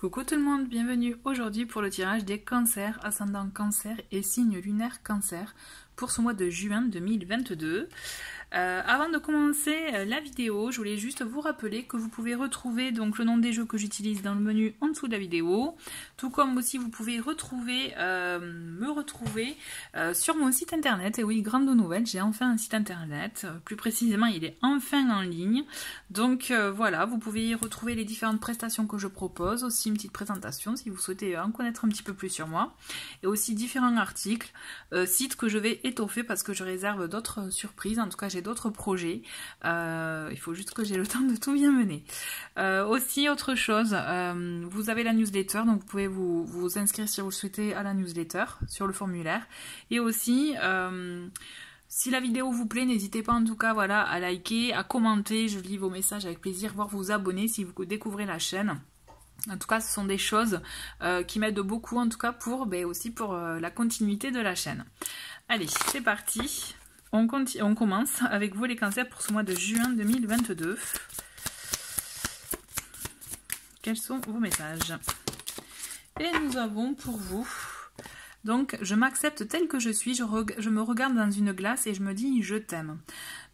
Coucou tout le monde, bienvenue aujourd'hui pour le tirage des cancers, ascendant cancer et signe lunaire cancer pour ce mois de juin 2022. Avant de commencer la vidéo, je voulais juste vous rappeler que vous pouvez retrouver donc le nom des jeux que j'utilise dans le menu en dessous de la vidéo, tout comme aussi vous pouvez me retrouver sur mon site internet. Et oui, grande nouvelle, j'ai enfin un site internet, plus précisément il est enfin en ligne, donc voilà, vous pouvez y retrouver les différentes prestations que je propose, aussi une petite présentation si vous souhaitez en connaître un petit peu plus sur moi, et aussi différents articles, sites que je vais étoffer parce que je réserve d'autres surprises, en tout cas j'ai d'autres projets, il faut juste que j'ai le temps de tout bien mener. Aussi autre chose, vous avez la newsletter, donc vous pouvez vous inscrire si vous le souhaitez à la newsletter sur le formulaire, et aussi si la vidéo vous plaît, n'hésitez pas en tout cas voilà, à liker, à commenter, je lis vos messages avec plaisir, voire vous abonner si vous découvrez la chaîne. En tout cas, ce sont des choses qui m'aident beaucoup, en tout cas aussi pour la continuité de la chaîne. Allez, c'est parti. On commence avec vous les cancers pour ce mois de juin 2022. Quels sont vos messages? Et nous avons pour vous... Donc, je m'accepte tel que je suis, je me regarde dans une glace et je me dis « je t'aime ».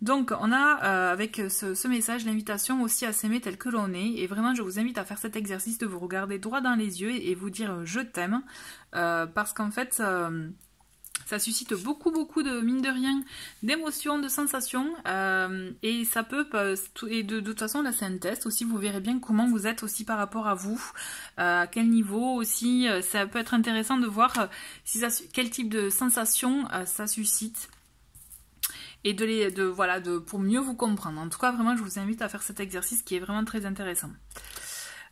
Donc, on a avec ce message l'invitation aussi à s'aimer tel que l'on est. Et vraiment, je vous invite à faire cet exercice de vous regarder droit dans les yeux et vous dire « je t'aime ». Parce qu'en fait... ça suscite beaucoup de, mine de rien, d'émotions, de sensations, et ça peut, et de toute façon là c'est un test aussi, vous verrez bien comment vous êtes aussi par rapport à vous, à quel niveau aussi, ça peut être intéressant de voir quel type de sensations ça suscite, et pour mieux vous comprendre. En tout cas vraiment je vous invite à faire cet exercice qui est vraiment très intéressant.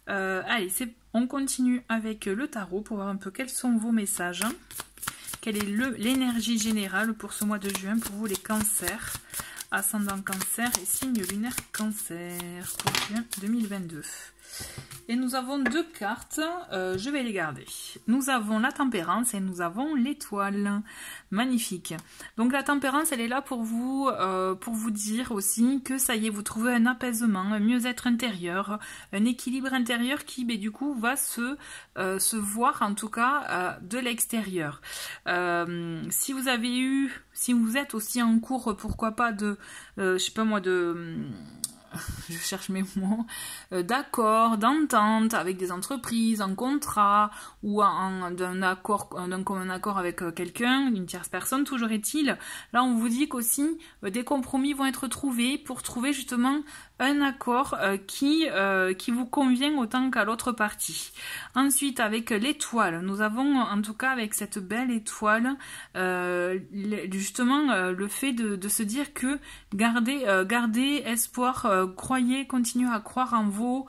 Allez, on continue avec le tarot pour voir un peu quels sont vos messages. Quelle est l'énergie générale pour ce mois de juin pour vous les cancers, ascendant cancer et signe lunaire cancer pour juin 2022. Et nous avons deux cartes, je vais les garder. Nous avons la tempérance et nous avons l'étoile. Magnifique. Donc la tempérance, elle est là pour vous dire aussi que ça y est, vous trouvez un apaisement, un mieux-être intérieur, un équilibre intérieur qui, du coup, va se voir en tout cas de l'extérieur. Si vous êtes aussi en cours, pourquoi pas je sais pas moi, je cherche mes mots, d'accord, d'entente avec des entreprises, en contrat, ou d'un commun accord avec quelqu'un, une tierce personne, toujours est-il, là on vous dit qu'aussi des compromis vont être trouvés pour trouver justement un accord qui vous convient autant qu'à l'autre partie. Ensuite, avec l'étoile, nous avons en tout cas avec cette belle étoile, justement le fait de se dire que gardez espoir, croyez, continuez à croire en vos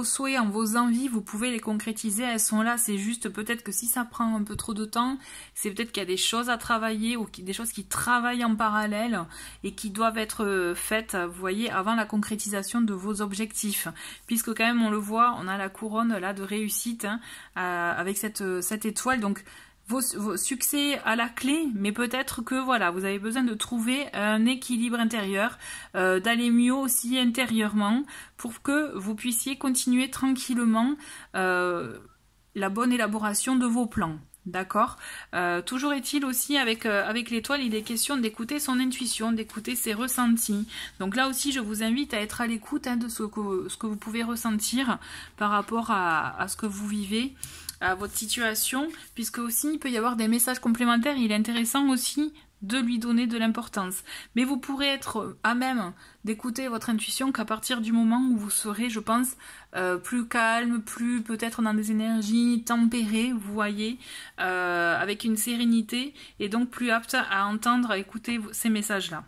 souhaits, en vos envies, vous pouvez les concrétiser, elles sont là, c'est juste peut-être que si ça prend un peu trop de temps, c'est peut-être qu'il y a des choses à travailler ou des choses qui travaillent en parallèle et qui doivent être faites, vous voyez, avant la concrétisation de vos objectifs. Puisque quand même, on le voit, on a la couronne là de réussite avec cette étoile, donc vos succès à la clé, mais peut-être que voilà, vous avez besoin de trouver un équilibre intérieur, d'aller mieux aussi intérieurement pour que vous puissiez continuer tranquillement la bonne élaboration de vos plans. D'accord. Toujours est-il aussi avec l'étoile, il est question d'écouter son intuition, d'écouter ses ressentis. Donc là aussi, je vous invite à être à l'écoute de ce que vous pouvez ressentir par rapport à ce que vous vivez, à votre situation, puisque aussi il peut y avoir des messages complémentaires. Il est intéressant aussi de lui donner de l'importance. Mais vous pourrez être à même d'écouter votre intuition qu'à partir du moment où vous serez, je pense, plus calme, plus peut-être dans des énergies tempérées, vous voyez, avec une sérénité, et donc plus apte à entendre, à écouter ces messages-là.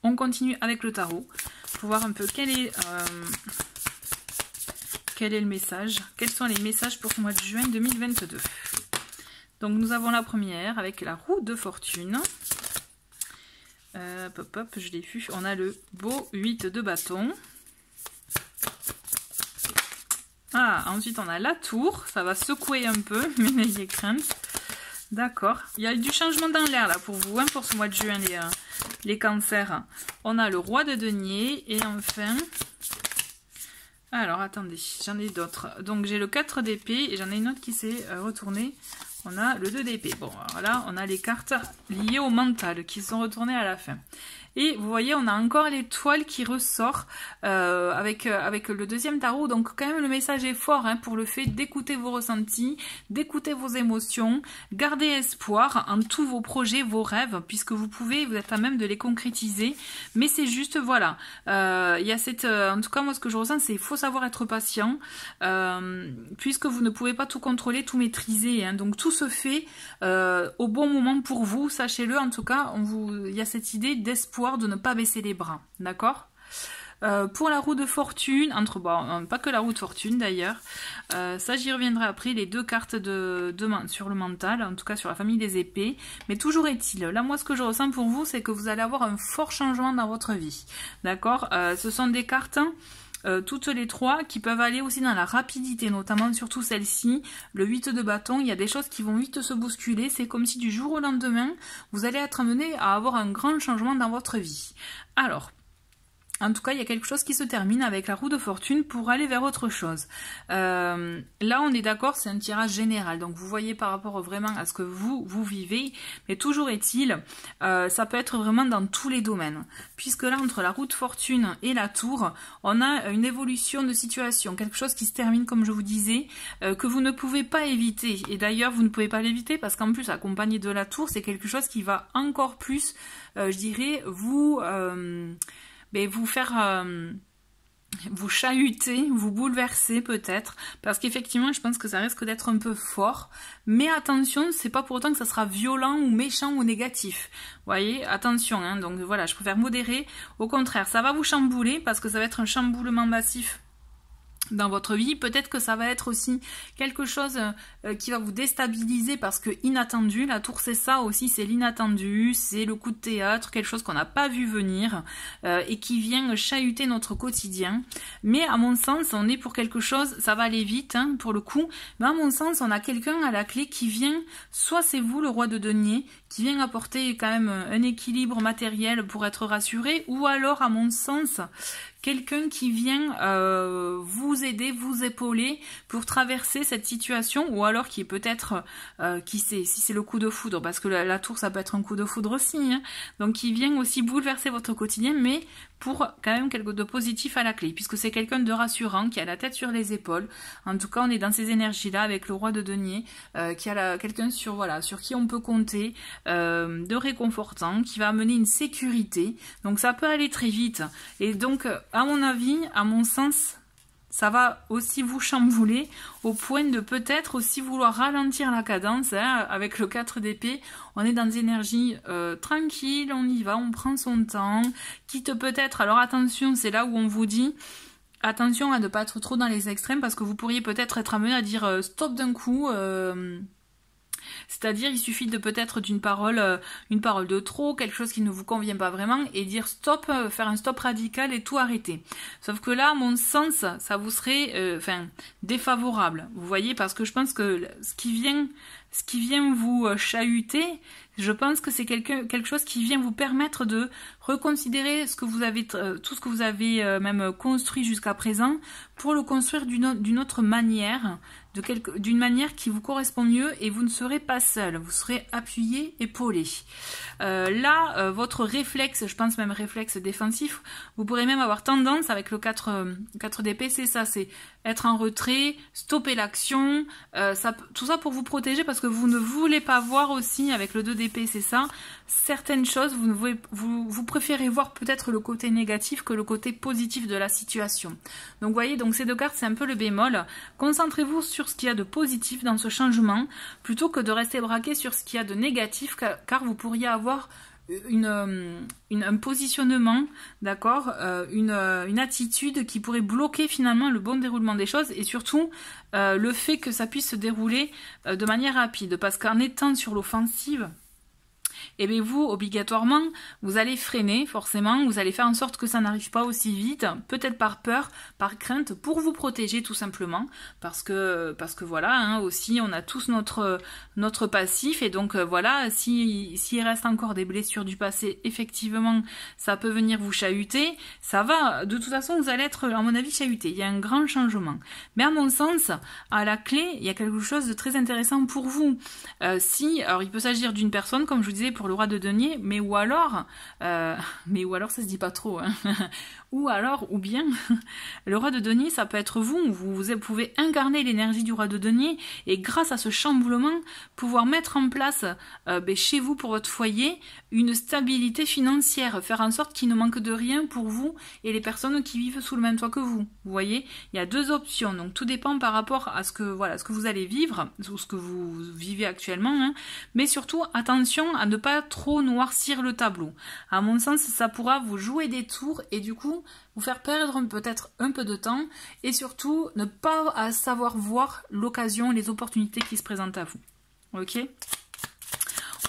On continue avec le tarot, pour voir un peu quel est le message, quels sont les messages pour ce mois de juin 2022. Donc nous avons la première avec la roue de fortune. Je l'ai vu. On a le beau 8 de bâton. Ensuite on a la tour. Ça va secouer un peu, mais n'ayez crainte. D'accord. Il y a du changement dans l'air là pour vous, pour ce mois de juin, les cancers. On a le roi de denier et enfin Alors, attendez, j'en ai d'autres. Donc, j'ai le 4 d'épée et j'en ai une autre qui s'est retournée. On a le 2 d'épée. Bon, voilà, on a les cartes liées au mental qui sont retournées à la fin. Et vous voyez, on a encore l'étoile qui ressort avec le deuxième tarot. Donc quand même, le message est fort hein, pour le fait d'écouter vos ressentis, d'écouter vos émotions, garder espoir en tous vos projets, vos rêves, puisque vous êtes à même de les concrétiser. Mais c'est juste, voilà, il y a cette... en tout cas, moi, ce que je ressens, c'est qu'il faut savoir être patient, puisque vous ne pouvez pas tout contrôler, tout maîtriser. Hein. Donc tout se fait au bon moment pour vous, sachez-le. En tout cas, il y a cette idée d'espoir, de ne pas baisser les bras, d'accord? Pour la roue de fortune, pas que la roue de fortune d'ailleurs, ça j'y reviendrai après, les 2 cartes sur le mental, en tout cas sur la famille des épées, mais toujours est-il, là moi ce que je ressens pour vous, c'est que vous allez avoir un fort changement dans votre vie, d'accord? Ce sont des cartes... toutes les 3 qui peuvent aller aussi dans la rapidité, notamment surtout celle-ci, le 8 de bâton, il y a des choses qui vont vite se bousculer, c'est comme si du jour au lendemain, vous allez être amené à avoir un grand changement dans votre vie. Alors, en tout cas, il y a quelque chose qui se termine avec la roue de fortune pour aller vers autre chose. Là, on est d'accord, c'est un tirage général. Donc, vous voyez par rapport vraiment à ce que vous vivez. Mais toujours est-il, ça peut être vraiment dans tous les domaines. Puisque là, entre la roue de fortune et la tour, on a une évolution de situation. Quelque chose qui se termine, comme je vous disais, que vous ne pouvez pas éviter. Et d'ailleurs, vous ne pouvez pas l'éviter parce qu'en plus, accompagné de la tour, c'est quelque chose qui va encore plus, je dirais, vous faire... vous chahuter, vous bouleverser peut-être, parce qu'effectivement je pense que ça risque d'être un peu fort, mais attention, c'est pas pour autant que ça sera violent ou méchant ou négatif, vous voyez, attention, hein, donc voilà, je préfère modérer, au contraire, ça va vous chambouler, parce que ça va être un chamboulement massif dans votre vie, peut-être que ça va être aussi quelque chose qui va vous déstabiliser parce que inattendu, la tour c'est ça aussi, c'est l'inattendu, c'est le coup de théâtre, quelque chose qu'on n'a pas vu venir et qui vient chahuter notre quotidien, mais à mon sens on est pour quelque chose, ça va aller vite hein, pour le coup, mais à mon sens on a quelqu'un à la clé qui vient, soit c'est vous le roi de denier, qui vient apporter quand même un équilibre matériel pour être rassuré, ou alors à mon sens quelqu'un qui vient vous aider, vous épauler pour traverser cette situation, ou alors qui est peut-être, qui sait, si c'est le coup de foudre, parce que la tour ça peut être un coup de foudre aussi, hein, donc qui vient aussi bouleverser votre quotidien, mais pour quand même quelque chose de positif à la clé, puisque c'est quelqu'un de rassurant, qui a la tête sur les épaules, en tout cas on est dans ces énergies-là avec le roi de denier, qui a quelqu'un sur qui on peut compter, de réconfortant, qui va amener une sécurité, donc ça peut aller très vite, et donc à mon avis, à mon sens, ça va aussi vous chambouler au point de peut-être aussi vouloir ralentir la cadence. Hein, avec le 4 d'épée, on est dans des énergies tranquilles, on y va, on prend son temps. Quitte peut-être, alors attention, c'est là où on vous dit, attention à ne pas être trop dans les extrêmes parce que vous pourriez peut-être être amené à dire stop d'un coup. C'est-à-dire, il suffit de peut-être une parole de trop, quelque chose qui ne vous convient pas vraiment, et dire stop, faire un stop radical et tout arrêter. Sauf que là, à mon sens, ça vous serait défavorable. Vous voyez, parce que je pense que ce qui vient vous chahuter, je pense que c'est quelque chose qui vient vous permettre de reconsidérer ce que vous avez, tout ce que vous avez même construit jusqu'à présent, pour le construire d'une autre manière, d'une manière qui vous correspond mieux, et vous ne serez pas seul, vous serez appuyé, épaulé. Là, votre réflexe, je pense même réflexe défensif, vous pourrez même avoir tendance avec le 4 d'épée, c'est ça, c'est être en retrait, stopper l'action, tout ça pour vous protéger parce que vous ne voulez pas voir aussi avec le 2 d'épée, c'est ça, certaines choses, vous préférez voir peut-être le côté négatif que le côté positif de la situation. Donc vous voyez, donc ces 2 cartes, c'est un peu le bémol. Concentrez-vous sur ce qu'il y a de positif dans ce changement, plutôt que de rester braqué sur ce qu'il y a de négatif, car vous pourriez avoir un positionnement, d'accord, une attitude qui pourrait bloquer finalement le bon déroulement des choses, et surtout le fait que ça puisse se dérouler de manière rapide, parce qu'en étant sur l'offensive, et bien vous, obligatoirement, vous allez freiner, forcément, vous allez faire en sorte que ça n'arrive pas aussi vite, peut-être par peur, par crainte, pour vous protéger tout simplement, parce que voilà, hein, aussi, on a tous notre passif, et donc voilà, s'il reste encore des blessures du passé, effectivement, ça peut venir vous chahuter, ça va, de toute façon, vous allez être, à mon avis, chahuté, il y a un grand changement. Mais à mon sens, à la clé, il y a quelque chose de très intéressant pour vous. Alors il peut s'agir d'une personne, comme je vous disais, pour le roi de denier, mais ou alors ça se dit pas trop, hein. ou bien, le roi de denier, ça peut être vous pouvez incarner l'énergie du roi de denier, et grâce à ce chamboulement, pouvoir mettre en place chez vous, pour votre foyer, une stabilité financière, faire en sorte qu'il ne manque de rien pour vous et les personnes qui vivent sous le même toit que vous. Vous voyez, il y a deux options, donc tout dépend par rapport à ce que vous allez vivre, ou ce que vous vivez actuellement, hein. Mais surtout, attention à ne pas trop noircir le tableau. À mon sens, ça pourra vous jouer des tours, et du coup, vous faire perdre peut-être un peu de temps, et surtout, ne pas savoir voir l'occasion, les opportunités qui se présentent à vous. Ok ?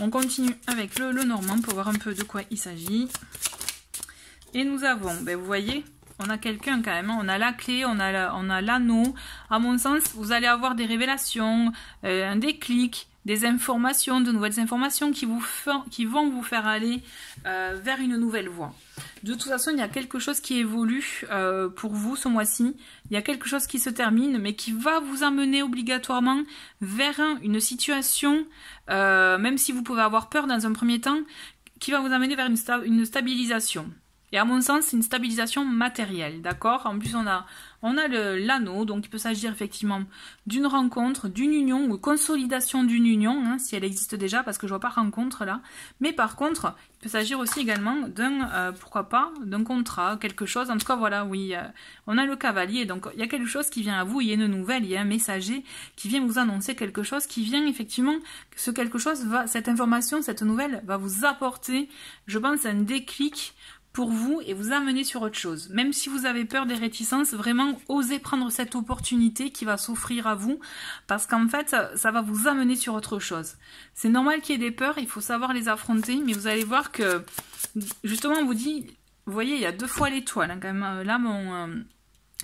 On continue avec le normand pour voir un peu de quoi il s'agit. Et nous avons, vous voyez, on a quelqu'un quand même, on a la clé, on a l'anneau. À mon sens, vous allez avoir des révélations, un déclic, des informations, de nouvelles informations qui vont vous faire aller vers une nouvelle voie. De toute façon, il y a quelque chose qui évolue pour vous ce mois-ci. Il y a quelque chose qui se termine, mais qui va vous amener obligatoirement vers une situation, même si vous pouvez avoir peur dans un premier temps, qui va vous amener vers une stabilisation. Et à mon sens, c'est une stabilisation matérielle, d'accord? En plus, on a l'anneau, donc il peut s'agir effectivement d'une rencontre, d'une union ou consolidation d'une union, hein, si elle existe déjà, parce que je vois pas rencontre là. Mais par contre, il peut s'agir aussi également pourquoi pas, d'un contrat, quelque chose. En tout cas, voilà, oui, on a le cavalier, donc il y a quelque chose qui vient à vous, il y a une nouvelle, il y a un messager qui vient vous annoncer quelque chose, qui vient effectivement, cette information, cette nouvelle va vous apporter, je pense, un déclic pour vous et vous amener sur autre chose. Même si vous avez peur des réticences, vraiment osez prendre cette opportunité qui va s'offrir à vous, parce qu'en fait, ça va vous amener sur autre chose. C'est normal qu'il y ait des peurs, il faut savoir les affronter, mais vous allez voir que, justement, on vous dit, vous voyez, il y a 2 fois l'étoile, hein, quand même, là,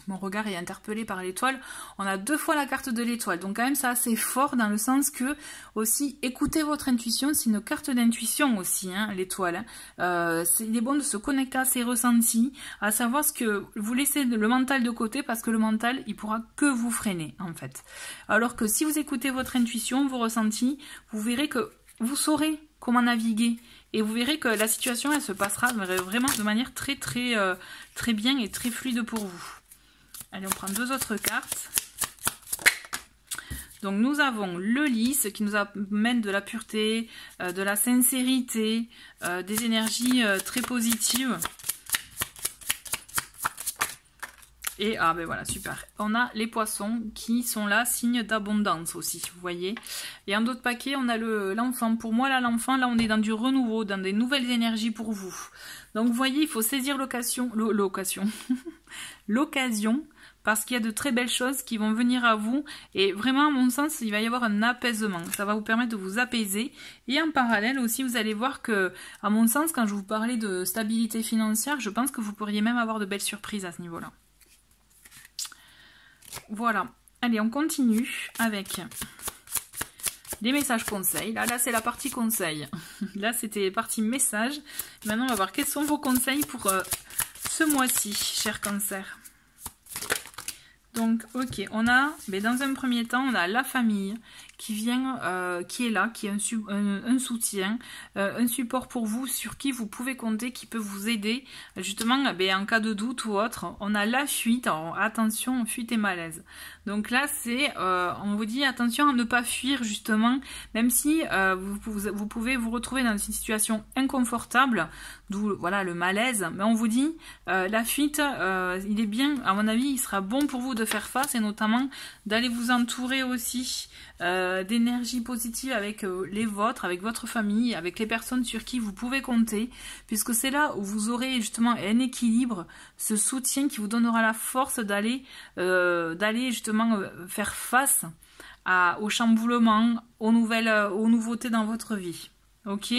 mon regard est interpellé par l'étoile. On a 2 fois la carte de l'étoile. Donc quand même c'est assez fort dans le sens que aussi écoutez votre intuition. C'est une carte d'intuition aussi, hein, l'étoile. Il est bon de se connecter à ses ressentis, à savoir ce que vous laissez le mental de côté, parce que le mental il pourra que vous freiner en fait. Alors que si vous écoutez votre intuition, vos ressentis, vous verrez que vous saurez comment naviguer. Et vous verrez que la situation elle se passera vraiment de manière très bien et très fluide pour vous. Allez, on prend 2 autres cartes. Donc nous avons le lys qui nous amène de la pureté, de la sincérité, des énergies très positives. Et voilà, super. On a les poissons qui sont là, signe d'abondance aussi, vous voyez. Et en d'autres paquets, on a l'enfant. Pour moi, là, l'enfant, là, on est dans du renouveau, dans des nouvelles énergies pour vous. Donc vous voyez, il faut saisir l'occasion, parce qu'il y a de très belles choses qui vont venir à vous. Et vraiment, à mon sens, il va y avoir un apaisement. Ça va vous permettre de vous apaiser. Et en parallèle aussi, vous allez voir que, à mon sens, quand je vous parlais de stabilité financière, je pense que vous pourriez même avoir de belles surprises à ce niveau-là. Voilà. Allez, on continue avec les messages conseils. Là c'est la partie conseils. Là, c'était partie message. Maintenant, on va voir quels sont vos conseils pour ce mois-ci, cher cancer. Donc, ok, on a, dans un premier temps, on a la famille qui vient, qui est là, qui est un soutien, un support pour vous, sur qui vous pouvez compter, qui peut vous aider, justement, en cas de doute ou autre. On a la fuite, alors, attention, fuite et malaise. Donc là, c'est, on vous dit, attention à ne pas fuir, justement, même si vous pouvez vous retrouver dans une situation inconfortable, d'où, voilà, le malaise, mais on vous dit, la fuite, il est bien, à mon avis, il sera bon pour vous de faire face, et notamment d'aller vous entourer aussi d'énergie positive avec les vôtres, avec votre famille, avec les personnes sur qui vous pouvez compter, puisque c'est là où vous aurez justement un équilibre, ce soutien qui vous donnera la force d'aller justement faire face au chamboulement, aux nouveautés dans votre vie. Ok,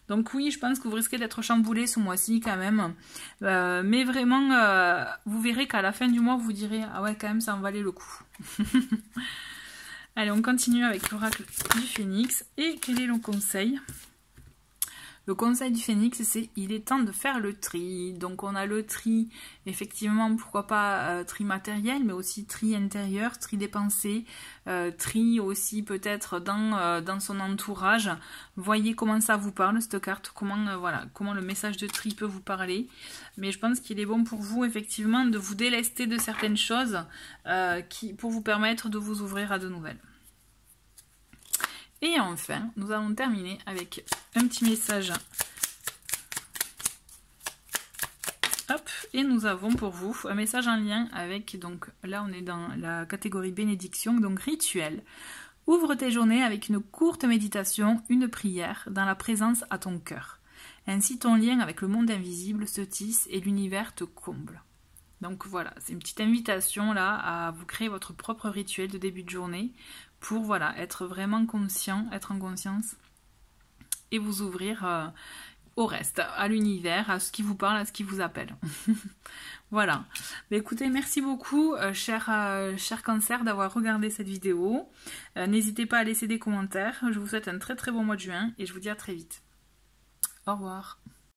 donc oui, je pense que vous risquez d'être chamboulé ce mois-ci quand même. Mais vraiment, vous verrez qu'à la fin du mois, vous direz « Ah ouais, quand même, ça en valait le coup. » Allez, on continue avec l'oracle du Phénix. Et quel est le conseil? Le conseil du Phénix, c'est il est temps de faire le tri. Donc on a le tri, effectivement, pourquoi pas tri matériel, mais aussi tri intérieur, tri des pensées, tri aussi peut-être dans son entourage. Voyez comment ça vous parle, cette carte, comment, voilà, comment le message de tri peut vous parler. Mais je pense qu'il est bon pour vous, effectivement, de vous délester de certaines choses pour vous permettre de vous ouvrir à de nouvelles. Et enfin, nous allons terminer avec un petit message. Hop, et nous avons pour vous un message en lien avec, donc là on est dans la catégorie bénédiction, donc rituel. Ouvre tes journées avec une courte méditation, une prière, dans la présence à ton cœur. Ainsi ton lien avec le monde invisible se tisse et l'univers te comble. Donc voilà, c'est une petite invitation là à vous créer votre propre rituel de début de journée pour voilà, être vraiment conscient, être en conscience et vous ouvrir au reste, à l'univers, à ce qui vous parle, à ce qui vous appelle. Voilà. Mais écoutez, merci beaucoup, cher Cancer, d'avoir regardé cette vidéo. N'hésitez pas à laisser des commentaires. Je vous souhaite un très très bon mois de juin et je vous dis à très vite. Au revoir.